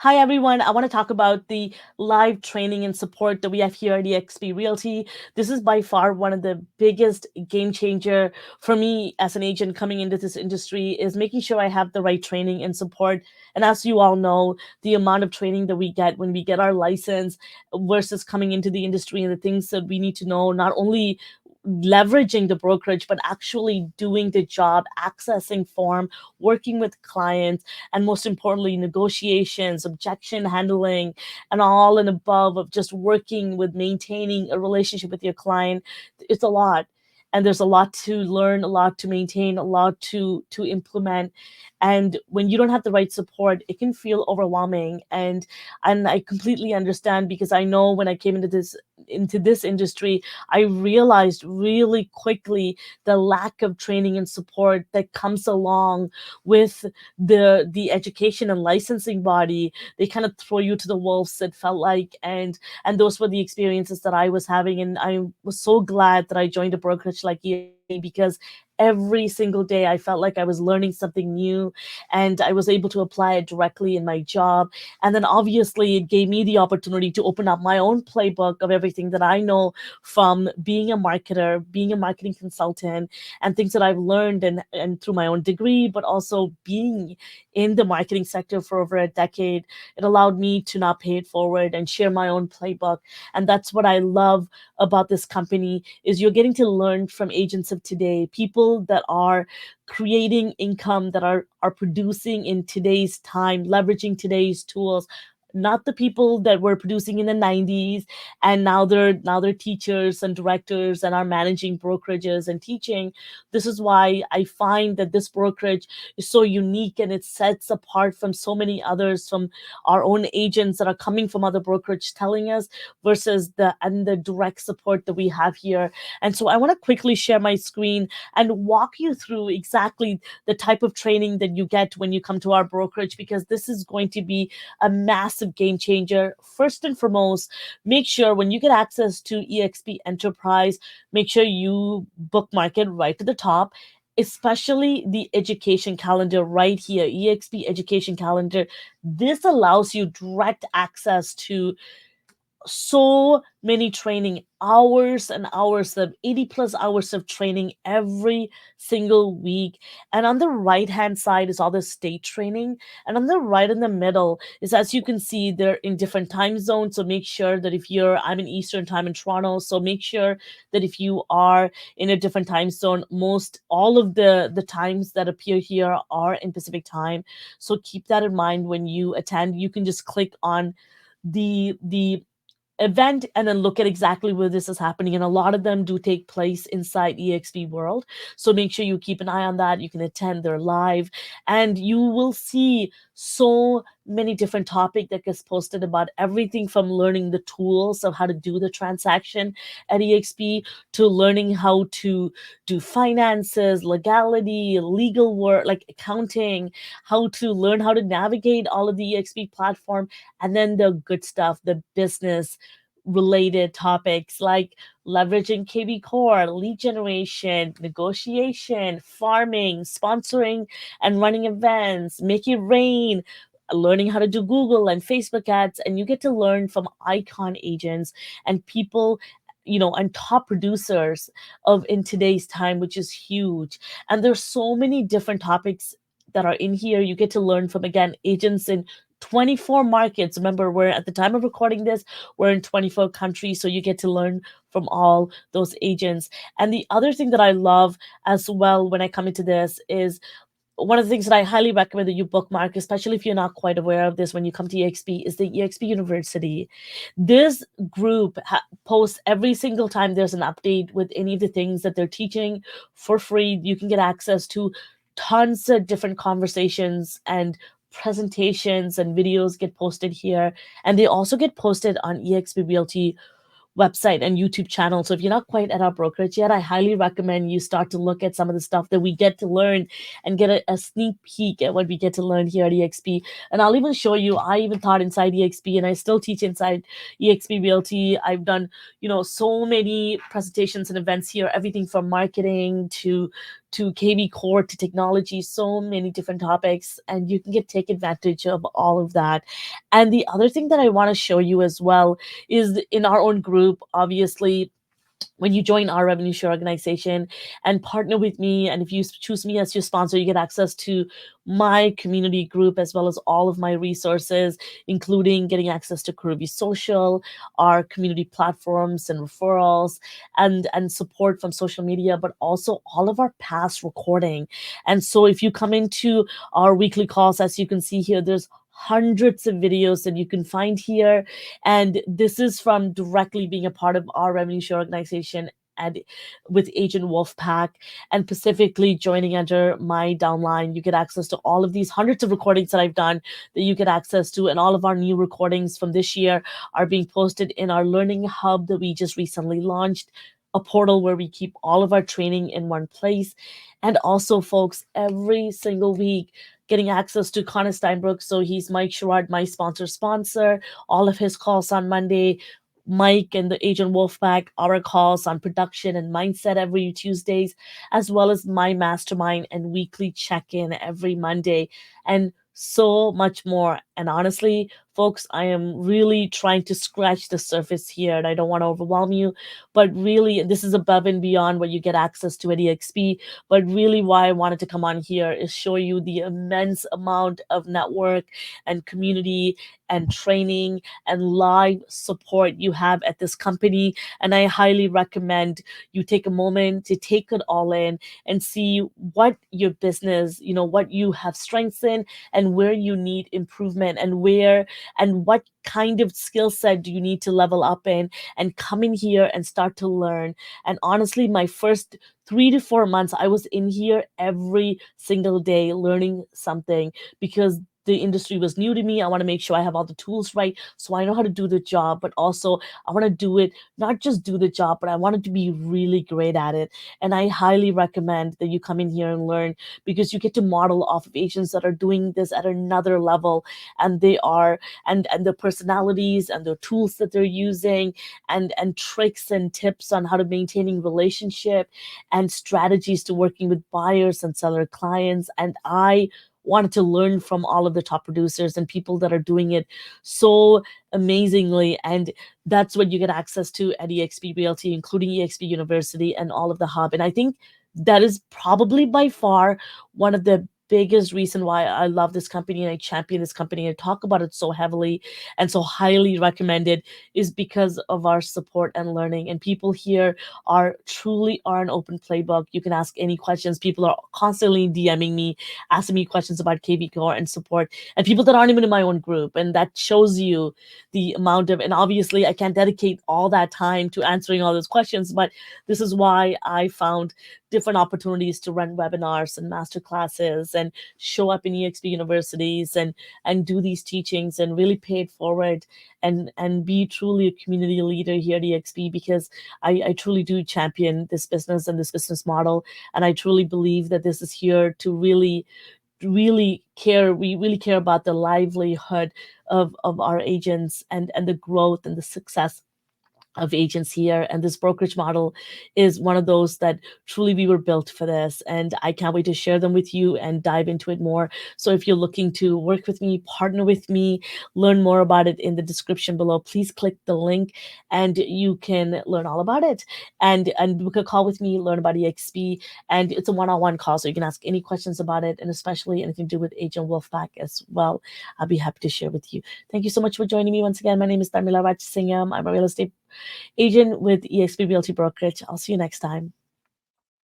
Hi, everyone. I want to talk about the live training and support that we have here at eXp Realty. This is by far one of the biggest game changer for me as an agent coming into this industry is making sure I have the right training and support. And as you all know, the amount of training that we get when we get our license versus coming into the industry and the things that we need to know, not only leveraging the brokerage but actually doing the job, accessing form, working with clients, and most importantly negotiations, objection handling, and all and above of just working with maintaining a relationship with your client. It's a lot, and there's a lot to learn, a lot to maintain, a lot to implement. And when you don't have the right support, it can feel overwhelming. And I completely understand, because I know when I came into this industry, I realized really quickly the lack of training and support that comes along with the education and licensing body. They kind of throw you to the wolves, it felt like. And those were the experiences that I was having, and I was so glad that I joined a brokerage like EXP, because every single day I felt like I was learning something new, and I was able to apply it directly in my job. And then obviously it gave me the opportunity to open up my own playbook of everything that I know from being a marketer, being a marketing consultant, and things that I've learned and through my own degree, but also being in the marketing sector for over a decade. It allowed me to not pay it forward and share my own playbook. And that's what I love about this company, is you're getting to learn from agents of today, people that are creating income, that are producing in today's time, leveraging today's tools, not the people that were producing in the 90s, and now they're teachers and directors and are managing brokerages and teaching. This is why I find that this brokerage is so unique, and it sets apart from so many others, from our own agents that are coming from other brokerage telling us, versus the direct support that we have here. And so I want to quickly share my screen and walk you through exactly the type of training that you get when you come to our brokerage, because this is going to be a massive game changer. First and foremost, make sure when you get access to eXp Enterprise, make sure you bookmark it right to the top, especially the education calendar right here, eXp education calendar. This allows you direct access to so many training hours and hours, of 80 plus hours of training every single week. And on the right hand side is all the state training, and on the right in the middle is, as you can see, they're in different time zones. So make sure that if I'm in Eastern time in Toronto, so make sure that if you are in a different time zone, most all of the times that appear here are in Pacific time. So keep that in mind when you attend. You can just click on the event and then look at exactly where this is happening, and a lot of them do take place inside eXp world. So make sure you keep an eye on that. You can attend their live, and you will see so many different topic that gets posted about everything from learning the tools of how to do the transaction at EXP, to learning how to do finances, legality, legal work like accounting, how to learn how to navigate all of the EXP platform, and then the good stuff, the business related topics like leveraging kvCORE, lead generation, negotiation, farming, sponsoring and running events, make it rain, learning how to do Google and Facebook ads. And you get to learn from icon agents and people, and top producers of in today's time, which is huge. And there's so many different topics that are in here. You get to learn from, again, agents in 24 markets. Remember, we're at the time of recording this, we're in 24 countries, so you get to learn from all those agents. And the other thing that I love as well when I come into this is, one of the things that I highly recommend that you bookmark, especially if you're not quite aware of this when you come to EXP, is the EXP University. This group posts every single time there's an update with any of the things that they're teaching for free. You can get access to tons of different conversations and presentations, and videos get posted here. And they also get posted on EXP Realty website and YouTube channel. So if you're not quite at our brokerage yet, I highly recommend you start to look at some of the stuff that we get to learn and get a sneak peek at what we get to learn here at EXP. And I'll even show you, I even taught inside EXP, and I still teach inside EXP Realty. I've done, so many presentations and events here, everything from marketing to kvCORE to technology, so many different topics, and you can take advantage of all of that. And the other thing that I want to show you as well is in our own group, obviously, when you join our revenue share organization and partner with me, and if you choose me as your sponsor, you get access to my community group as well as all of my resources, including getting access to Kuruvi Social, our community platforms and referrals, and support from social media, but also all of our past recording. And so if you come into our weekly calls, as you can see here, there's hundreds of videos that you can find here, and this is from directly being a part of our revenue share organization and with Agent Wolfpack, and specifically joining under my downline. You get access to all of these hundreds of recordings that I've done that you get access to, and all of our new recordings from this year are being posted in our learning hub that we just recently launched, a portal where we keep all of our training in one place. And also, folks, every single week, getting access to Connor Steinbrook. So he's Mike Sherrod, my sponsor, all of his calls on Monday. Mike and the Agent Wolfpack, our calls on production and mindset every Tuesdays, as well as my mastermind and weekly check-in every Monday, and so much more. And honestly, folks, I am really trying to scratch the surface here, and I don't want to overwhelm you, but really, this is above and beyond what you get access to at eXp. But really, why I wanted to come on here is show you the immense amount of network and community and training and live support you have at this company. And I highly recommend you take a moment to take it all in and see what your business, what you have strengths in, and where you need improvement, and what kind of skill set do you need to level up in, and come in here and start to learn. And honestly, my first 3 to 4 months, I was in here every single day learning something, because the industry was new to me. I want to make sure I have all the tools right so I know how to do the job, but also I want to do it, not just do the job, but I want it to be really great at it. And I highly recommend that you come in here and learn, because you get to model off of agents that are doing this at another level, and they are, and the personalities and the tools that they're using, and tricks and tips on how to maintaining relationship and strategies to working with buyers and seller clients. And I wanted to learn from all of the top producers and people that are doing it so amazingly. And that's what you get access to at eXp Realty, including eXp University and all of the hub. And I think that is probably by far one of the biggest reason why I love this company and I champion this company and talk about it so heavily and so highly recommended, is because of our support and learning. And people here are truly are an open playbook. You can ask any questions. People are constantly DMing me, asking me questions about kvCORE and support, and people that aren't even in my own group. And that shows you the amount of, and obviously I can't dedicate all that time to answering all those questions, but this is why I found different opportunities to run webinars and master classes and show up in eXp universities and do these teachings and really pay it forward and be truly a community leader here at eXp, because I truly do champion this business and this business model. And I truly believe that this is here to really care. We really care about the livelihood of our agents and the growth and the success of agents here. And this brokerage model is one of those that truly we were built for this. And I can't wait to share them with you and dive into it more. So if you're looking to work with me, partner with me, learn more about it in the description below, please click the link and you can learn all about it. And book a call with me, learn about eXp. And it's a one-on-one call, so you can ask any questions about it, and especially anything to do with Agent Wolfpack as well. I'll be happy to share with you. Thank you so much for joining me once again. My name is Tharmila Rajasingam. I'm a real estate agent with eXp Realty Brokerage. I'll see you next time.